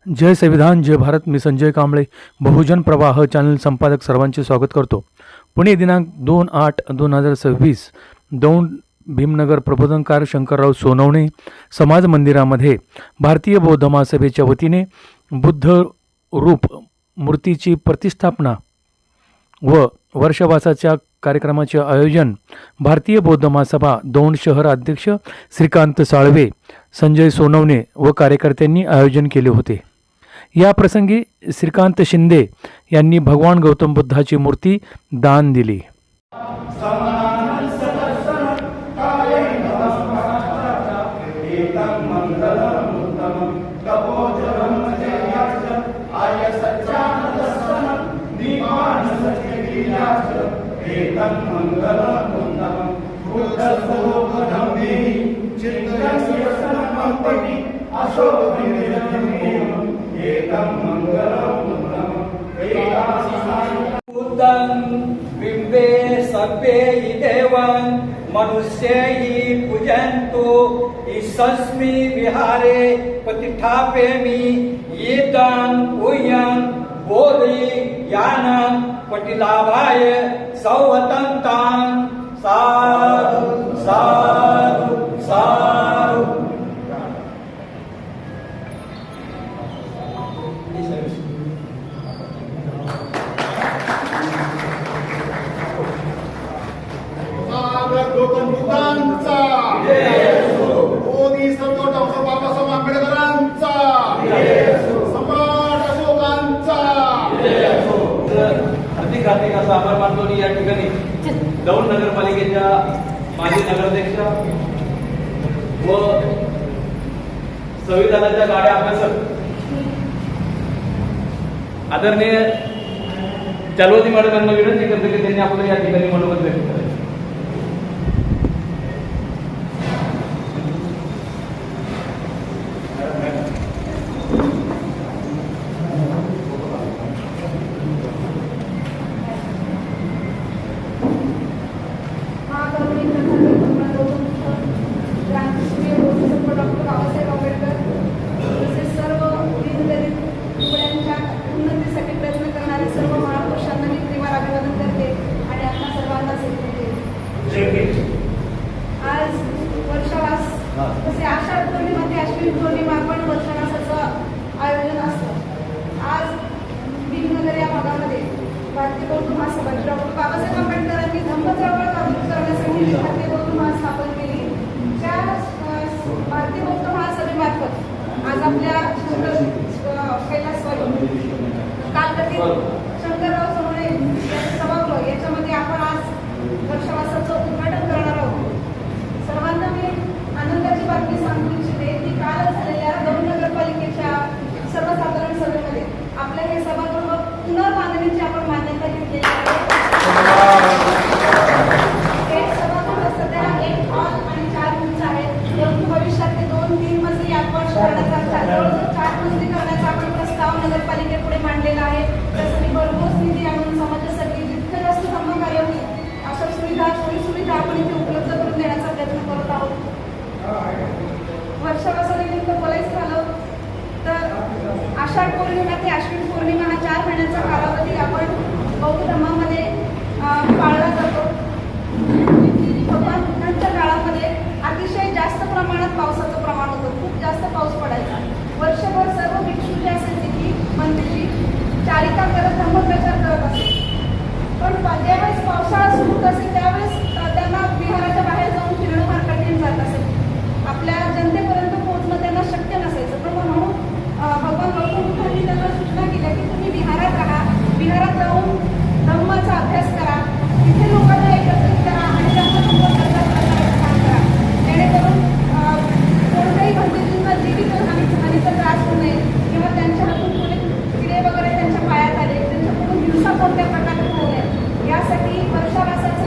जय संविधान जय भारत. मी संजय कांबळे, बहुजन प्रवाह चॅनल संपादक सर्वांचे स्वागत करतो. पुणे दिनांक 2/8/2026 दौंड भीमनगर प्रबोधनकार शंकरराव सोनवणे समाज मंदिरामध्ये भारतीय बौद्ध महासभेच्या वतीने बुद्ध रूप मूर्तीची प्रतिष्ठापना व वर्षवासाच्या कार्यक्रमाचे आयोजन भारतीय बौद्ध महासभा दौंड शहर अध्यक्ष श्रीकांत साळवे, संजय सोनवणे व कार्यकर्त्यांनी आयोजन केले होते. या प्रसंगी श्रीकांत शिंदे यांनी भगवान गौतम बुद्धाची मूर्ती दान दिली. बिंबे सभ्ये देवं मनुष्यै पूजन्तु ईशस्मि विहारे प्रतिष्ठापयामि एतं पूयं बोधि ज्ञानं पटिलाभाय सौवतन्तं साधु साधु साधु. गौतम बुद्धांचा बोधी सर्व डॉक्टर बाबासाहेब आंबेडकरांचा सम्राट अशोकांचा अधिक असा आभार मानतो. या ठिकाणी दौंड नगरपालिकेच्या माजी नगराध्यक्ष व संविधानाच्या गाड्या अभ्यासक आदरणीय चालवती मॅडम यांना विनंती करतो की त्यांनी आपलं या ठिकाणी मनोगत व्यक्त करायचं. आज वर्षवास तसे आषाढ पौर्णिमा अश्विन पौर्णिमा पण वर्षवासाचं आयोजन असतं. आज भीमनगर या भागामध्ये भारतीय बौद्ध महासभा डॉक्टर बाबासाहेब आंबेडकरांनी धम्म चळवळ जागृत करण्यासाठी भारतीय बौद्ध महास्थापन केली. त्या भारतीय बौद्ध महासभेमार्फत आज आपल्या कैलासवाडी कालकथित शंकरराव सोनवणे सभागृह याच्यामध्ये आपण आज वर्षवासाचं उद्घाटन करणार आहोत. सर्वांना मी आनंदाची बातमी सांगू इच्छिते की काल झालेल्या दौंड नगरपालिकेच्या सर्वसाधारण सभेमध्ये आपल्या हे सभागृह पुनर्बांधणीची आपण मान्यता घेतलेली आहे. हे सभागृह सध्या 1 हॉल आणि 4 रूम्स आहेत. परंतु भविष्यात ते 2-3 मजली आपण करण्याचा जवळजवळ 4 मजली करण्याचा आपण प्रस्ताव नगरपालिकेपुढे मांडलेला आहे. त्यासाठी भरघोस निधी आणून समाजासाठी जितकं जास्त समाधान होईल अशा सोयी-सुविधा आपण इथे उपलब्ध करून देण्याचा प्रयत्न करत आहोत. वर्षवासानिमित्त बोलायचं झालं तर आषाढ पौर्णिमा ते अश्विन पौर्णिमा हा 4 महिन्यांचा कालावधी आपण बौद्ध धर्मामध्ये पाळला जातो. भगवान बुद्धांच्या काळामध्ये अतिशय जास्त प्रमाणात पावसाचं प्रमाण होतं. खूप जास्त पाऊस पडायचा. वर्षभर सर्व भिक्षू जे असायचे की मंदिरी चारिका करत धर्मप्रचार करत असे. पण ज्यावेळेस पावसाळा सुरू होत असेल त्यावेळेस त्यांना विहाराच्या बाहेर जाऊन फिरणं फार कठीण जात असेल. आपल्या जनतेपर्यंत पोहोचणं त्यांना शक्य नसायचं. पण म्हणून भगवान गौतम बुद्धांनी त्यांना सूचना केल्या की तुम्ही विहारात राहा, विहारात जाऊन धम्माचा अभ्यास करा, तिथे लोकांना एकत्रित करा आणि त्यांना प्रचार करण्याचं काम करा, जेणेकरून कोणत्याही भंतेजींना जीवित हानीचा त्रास होऊ नये किंवा त्यांच्या हातून कोणी किडे वगैरे त्यांच्या पायात आले, त्यांच्याकडून हिंसा कोणत्या प्रकारे होऊ नये यासाठी वर्षावासाचं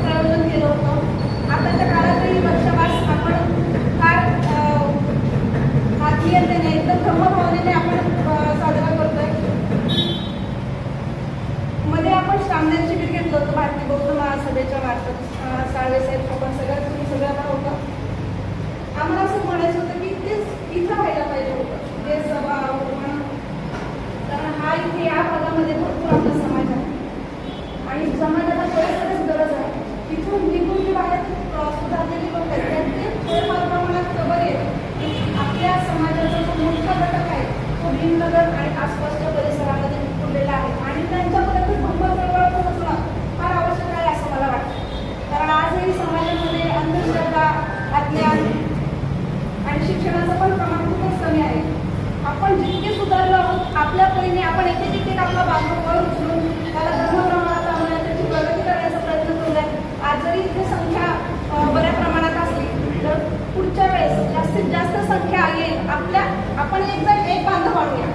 आपण जितके सुधारलो आहोत आपल्या परीने आपण एक एक आपला बांधवर उचलून त्याला धर्मप्रमाणात आणण्याची त्याची प्रगती करण्याचा प्रयत्न केला आहे. आज जरी इथे संख्या बऱ्या प्रमाणात असली तर पुढच्या वेळेस जास्तीत जास्त संख्या येईल. आपण एक बांधव वाढूया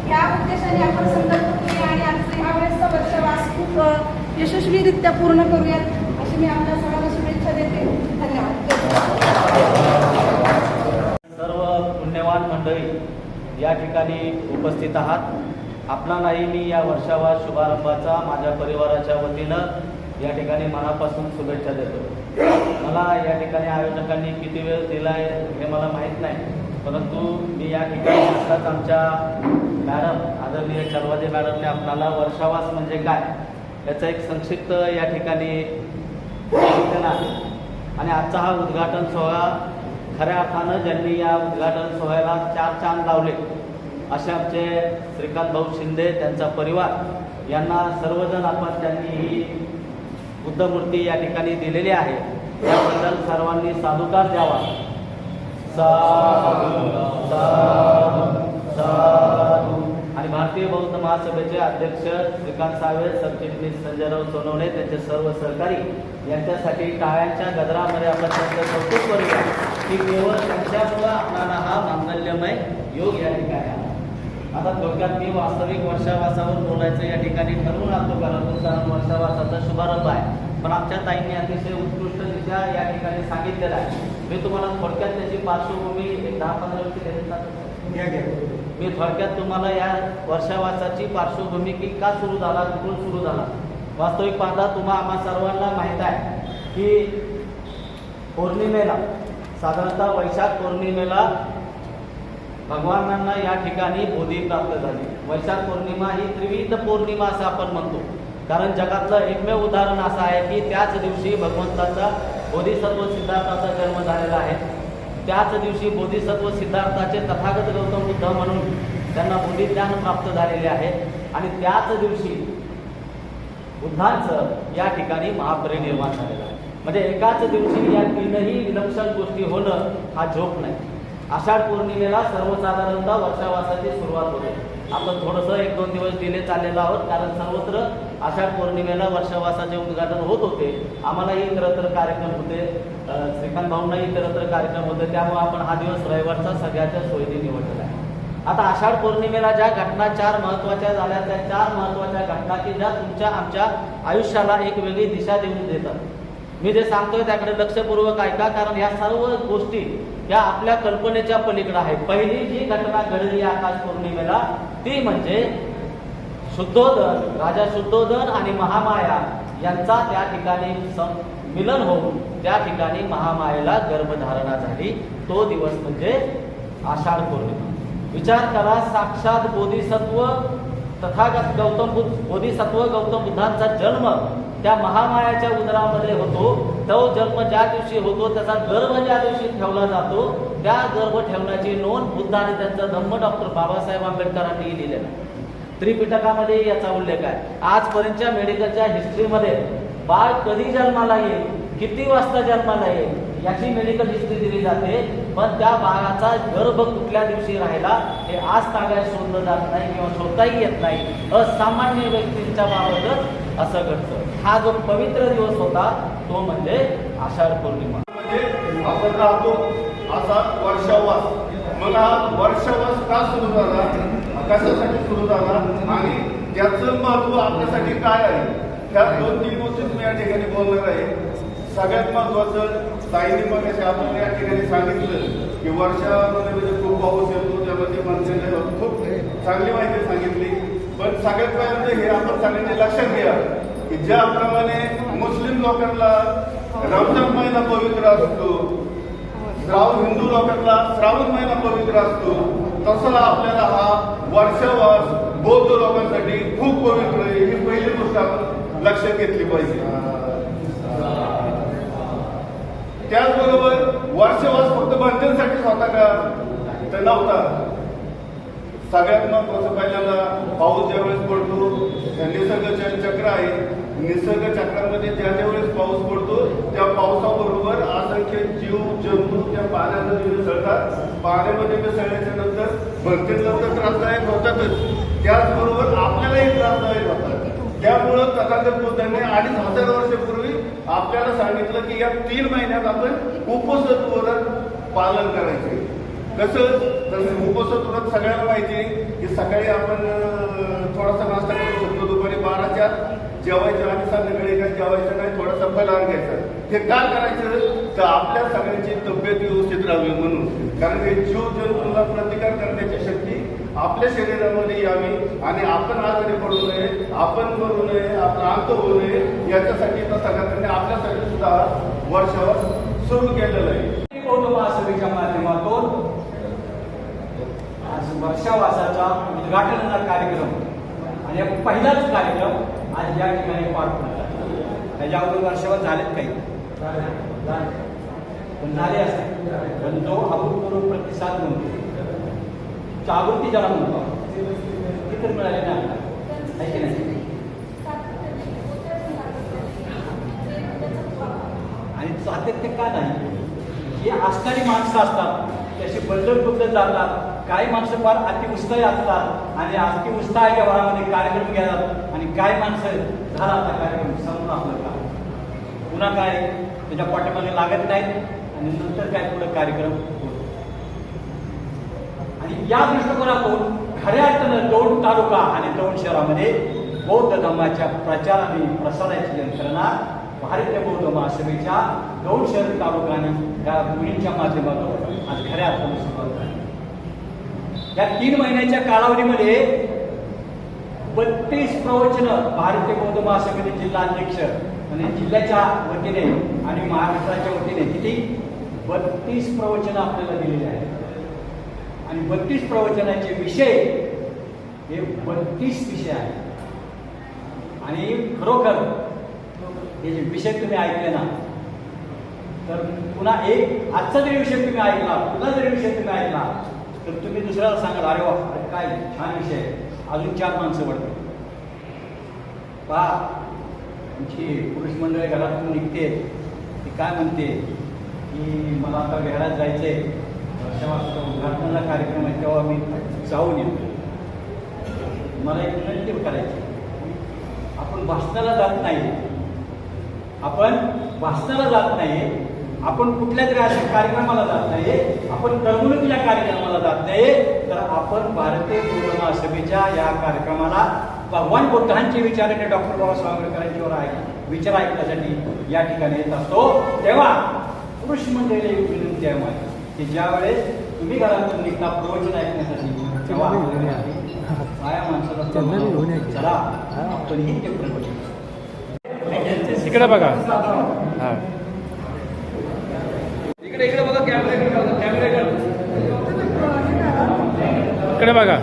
या उद्देशाने आपण संकल्प करूया आणि आज ह्या वेळेसचा वर्षवास खूप यशस्वीरित्या पूर्ण करूयात अशी मी आपल्या सर्वांना शुभेच्छा देते. धन्यवाद. सर्व पुण्यवान मंडळी या ठिकाणी उपस्थित आहात. आपणालाही मी या वर्षावास शुभारंभाचा माझ्या परिवाराच्या वतीनं या ठिकाणी मनापासून शुभेच्छा देतो. मला या ठिकाणी आयोजकांनी किती वेळ दिला आहे हे मला माहीत नाही, परंतु मी या ठिकाणी आत्ताच आमच्या मॅडम आदरणीय चलवादे मॅडमने आपणाला वर्षावास म्हणजे काय याचं एक संक्षिप्त या ठिकाणी सूचना आहे. आणि आजचा हा उद्घाटन सोहळा खऱ्या अर्थानं ज्यांनी या उद्घाटन सोहळ्याला 4 चांद लावले असे आमचे श्रीकांत भाऊ शिंदे, त्यांचा परिवार यांना सर्वजण आपण त्यांनी ही बुद्धमूर्ती या ठिकाणी दिलेली आहे त्याबद्दल सर्वांनी साधुकार द्यावा. साधू साधू. आणि भारतीय बौद्ध महासभेचे अध्यक्ष श्रीकांत साळवे, सरचिटणीस संजयराव सोनवणे, त्यांचे सर्व सहकारी यांच्यासाठी टाळ्यांच्या गजरामध्ये आपण त्यांचं कौतुक करूया की केवळ त्यांच्यामुळं आपल्याला हा मांगल्यमय योग या ठिकाणी आला. आता थोडक्यात मी वास्तविक वर्षावासावर बोलायचं या ठिकाणी ठरवून आणतो कारण तुमचा वर्षावासाचा शुभारंभ आहे. पण आमच्या ताईंनी अतिशय उत्कृष्टरित्या या ठिकाणी सांगितलेलं आहे. मी तुम्हाला थोडक्यात त्याची पार्श्वभूमी एक 10-15 वर्ष देतात. मी थोडक्यात तुम्हाला या वर्षावासाची पार्श्वभूमी की का सुरू झाला, कुठून सुरू झाला. वास्तविक पाहता तुम्हा आम्हा सर्वांना माहीत आहे की पौर्णिमेला साधारणतः वैशाख पौर्णिमेला भगवानांना या ठिकाणी बोधी प्राप्त झाली. वैशाख पौर्णिमा ही त्रिविध पौर्णिमा असं आपण म्हणतो कारण जगातलं एकमेव उदाहरण असं आहे की त्याच दिवशी भगवंताचा बोधिसत्व सिद्धार्थाचा जन्म झालेला आहे. त्याच दिवशी बोधिसत्व सिद्धार्थाचे तथागत गौतम बुद्ध म्हणून त्यांना बोधिज्ञान प्राप्त झालेले आहे. आणि त्याच दिवशी बुद्धांचं या ठिकाणी महापरिनिर्वाण झालेलं आहे. म्हणजे एकाच दिवशी या तीनही विलक्षण गोष्टी होणं हा जोक नाही. आषाढ पौर्णिमेला सर्वसाधारणतः वर्षावासाची सुरुवात होते. आपण थोडंसं 1-2 दिवस डिले चाललेलो आहोत कारण सर्वत्र आषाढ पौर्णिमेला वर्षावासाचे उद्घाटन होत होते. आम्हालाही इतरत्र कार्यक्रम होते, श्रीकांत भाऊंनाही इतरत्र कार्यक्रम होते, त्यामुळे आपण हा दिवस रविवारचा सगळ्याच्या सोयीने निवडलेला आहे. आता आषाढ पौर्णिमेला ज्या घटना 4 महत्त्वाच्या झाल्या त्या 4 महत्त्वाच्या घटना की ज्या तुमच्या आमच्या आयुष्याला एक वेगळी दिशा देऊन देतात. मी जे सांगतोय त्याकडे लक्षपूर्वक ऐका कारण या सर्व गोष्टी या आपल्या कल्पनेच्या पलीकडे आहे. पहिली जी घटना घडली आकाश पौर्णिमेला ती म्हणजे शुद्धोदन, राजा शुद्धोदन आणि महामाया यांचा त्या ठिकाणी मिलन होऊन त्या ठिकाणी महामायेला गर्भधारणा झाली. तो दिवस म्हणजे आषाढ पौर्णिमा. विचार करा, साक्षात बोधिसत्व तथागत बोधिसत्व गौतम बुद्धांचा जन्म त्या महामायाच्या उदरामध्ये होतो. तो जन्म ज्या दिवशी होतो त्याचा गर्भ ज्या दिवशी ठेवला जातो त्या गर्भ ठेवण्याची नोंद बुद्ध आणि त्यांचा धम्म डॉक्टर बाबासाहेब आंबेडकरांनी लिहिलेला आहे. त्रिपिटकामध्ये याचा उल्लेख आहे. आजपर्यंतच्या मेडिकलच्या हिस्ट्रीमध्ये बाळ कधी जन्माला येईल, किती वाजता जन्माला येईल याची मेडिकल हिस्ट्री दिली जाते, पण त्या बाळाचा गर्भ कुठल्या दिवशी राहिला हे आज तागायत शोधलं जात नाही किंवा शोधताही येत नाही. असामान्य व्यक्तींच्या बाबतच असं घडतं. हा जो पवित्र दिवस होता तो म्हणजे आषाढ पौर्णिमा. म्हणजे आपण राहतो असा वर्षावास. मग हा वर्षावास का सुरू झाला, कशासाठी सुरू झाला आणि त्याचं महत्व आपल्यासाठी काय आहे, ह्या 2-3 गोष्टीच मी या ठिकाणी बोलणार आहे. सगळ्यात महत्वाचं ताईने मग आपण या ठिकाणी सांगितलं की वर्षामध्ये खूप पाऊस येतो, त्यामध्ये माणसाने खूप चांगली माहिती सांगितली. पण सगळ्यात पहिल्यांदा हे आपण सगळ्यांनी लक्षात घ्या की ज्याप्रमाणे मुस्लिम लोकांना रमजान महिना पवित्र असतो, हिंदू लोकांना श्रावण महिना पवित्र असतो, तसा आपल्याला हा वर्षावास बौद्ध लोकांसाठी खूप पवित्र आहे. ही पहिली गोष्ट आपण लक्षात घेतली पाहिजे. त्याचबरोबर वर्षावास फक्त बंधनसाठीच होता का, तर नव्हता. सगळ्यात महत्वाचं पहिल्यांदा पाऊस ज्यावेळेस पडतो, निसर्ग चक्र आहे, निसर्ग चक्रामध्ये ज्या वेळेस पाऊस पडतो त्या पावसाबरोबर असंख्य जीव जंतू त्या पाण्यामध्ये मिसळतात. पाण्यामध्ये मिसळल्याच्या नंतर भरतीला तर त्रासदायक होतातच, त्याचबरोबर आपल्यालाही त्रासदायक होतात. त्यामुळं तथागत बुद्धांनी 2500 वर्षापूर्वी आपल्याला सांगितलं की या 3 महिन्यात आपण उपवास व्रत पालन करायचे. कसं तर उपवास व्रत सगळ्यांना माहिती की सकाळी आपण थोडासा नाश्ता करू शकतो, दुपारी 12च्या जेवायचं आणि संध्याकाळी काय जेवायचं नाही, थोडासा फलाहार घ्यायचा. हे का करायचं तर आपल्या सगळ्यांची तब्येत व्यवस्थित राहावी म्हणून. कारण हे जीव जंतूला प्रतिकार करण्याची शक्ती आपल्या शरीरामध्ये यावी आणि आपण आजारी पडू नये, आपण मरू नये, आपला अंत होऊ नये याच्यासाठी तथागतांनी आपल्यासाठी सुद्धा वर्षावर सुरू केलेलं आहे. बौद्ध महासभेच्या माध्यमातून आज वर्षावासाचा उद्घाटनाचा कार्यक्रम आणि पहिलाच कार्यक्रम आज या ठिकाणी पार पडला. त्याच्या अगोदर वर्षावर झालेत काही पण झाले असते, पण तो अभूतपूर्व प्रतिसाद म्हणतो, जागृती ज्याला म्हणतो ती तर मिळाली नाही आपल्याला, आहे की नाही. आणि सातत्य का नाही, ही असणारी माणसं असतात त्याशी बदलत बदलत जातात. काही माणसं फार अतिउत्साही असतात आणि अतिउत्साहाच्या भरामध्ये कार्यक्रम घेतात आणि काही माणसं झाला आता कार्यक्रम समोर आपलं का पुन्हा काय त्याच्या पाठीमागे लागत नाहीत आणि नंतर काय पुढे कार्यक्रम होतो. आणि या दृष्टिकोनातून खऱ्या अर्थानं दौंड तालुका आणि दौंड शहरामध्ये बौद्ध धर्माच्या प्रचार आणि प्रसाराची यंत्रणा भारतीय बौद्ध महासभेच्या दौंड शहर तालुका आणि या मुलींच्या माध्यमातून आज खऱ्या अर्थानं सुरुवात झाली. या 3 महिन्याच्या कालावधीमध्ये 32 प्रवचनं भारतीय बौद्ध महासभेचे जिल्हा अध्यक्ष आणि जिल्ह्याच्या वतीने आणि महाराष्ट्राच्या वतीने किती 32 प्रवचनं आपल्याला दिलेली आहेत. आणि 32 प्रवचनाचे विषय हे 32 विषय आहेत. आणि खरोखर हे जे विषय तुम्ही ऐकले ना तर पुन्हा आजचा जरी विषय तुम्ही ऐकला, पुन्हा जरी विषय तुम्ही ऐकला तर तुम्ही दुसऱ्याला सांगाल अरे वा काय छान विषय, अजून 4 माणसं वाढतात. पहा आमची पुरुष मंडळी घरातून निघते, ती काय म्हणते की मला आता घरात जायचंय, तेव्हा उद्घाटनाचा कार्यक्रम आहे तेव्हा मी जाऊन येतो. मला एक विनंती करायची, आपण भाषणाला जात नाही, आपण भाषणाला जात नाही, आपण कुठल्या तरी अशा कार्यक्रमाला जात नाही, आपण करमणुकीच्या कार्यक्रमाला जात नाही, तर आपण भारतीय बौद्ध महासभेच्या या कार्यक्रमाला भगवान बुद्धांचे विचार आणि डॉक्टर बाबासाहेब आंबेडकरांच्यावर विचार ऐकण्यासाठी या ठिकाणी येत असतो. तेव्हा पुरुष मंडळीला एक विनंती आहे माझी की ज्या वेळेस तुम्ही घरातून निघता प्रवचन ऐकण्यासाठी तेव्हा माया माणसाला चला आपणही ते प्रवचन इकडे बघा. हां इकडे बघा, कॅमेरा इकडे बघा.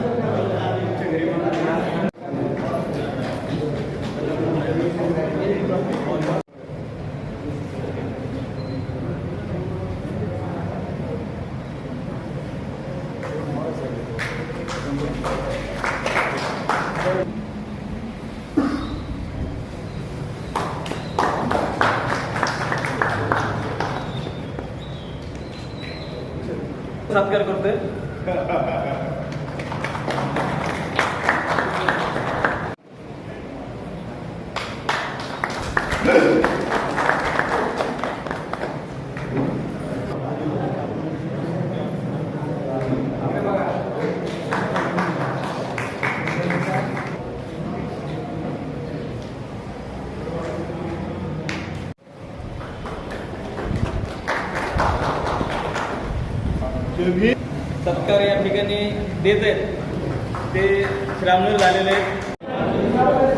सत्कार करतोय. सत्कार या ठिकाणी देत आहेत ते श्रामणीर झालेले आहेत.